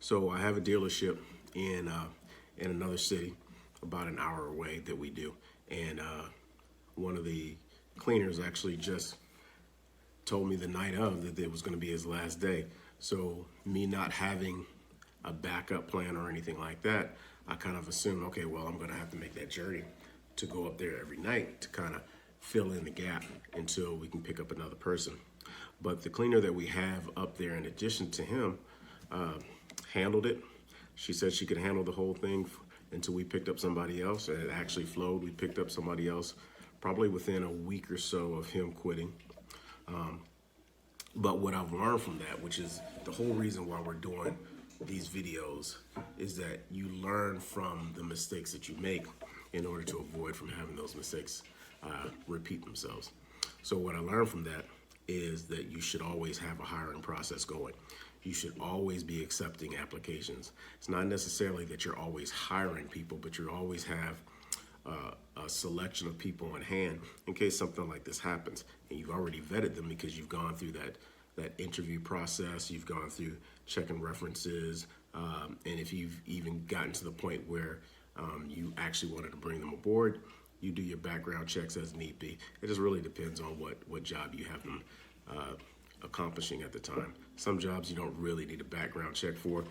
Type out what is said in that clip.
So I have a dealership in another city, about an hour away that we do, and one of the cleaners actually just told me the night of that it was going to be his last day. So me not having a backup plan or anything like that, I kind of assumed, okay, well, I'm going to have to make that journey to go up there every night to kind of fill in the gap until we can pick up another person. But the cleaner that we have up there, in addition to him, handled it. She said she could handle the whole thing until we picked up somebody else, and it actually flowed. We picked up somebody else probably within a week or so of him quitting. But what I've learned from that, which is the whole reason why we're doing these videos, is that you learn from the mistakes that you make in order to avoid from having those mistakes repeat themselves. So what I learned from that is that you should always have a hiring process going. You should always be accepting applications. It's not necessarily that you're always hiring people, but you always have a selection of people in hand in case something like this happens. And you've already vetted them because you've gone through that interview process, you've gone through checking references, and if you've even gotten to the point where you actually wanted to bring them aboard, you do your background checks as need be. It just really depends on what job you have them accomplishing at the time. Some jobs you don't really need a background check for.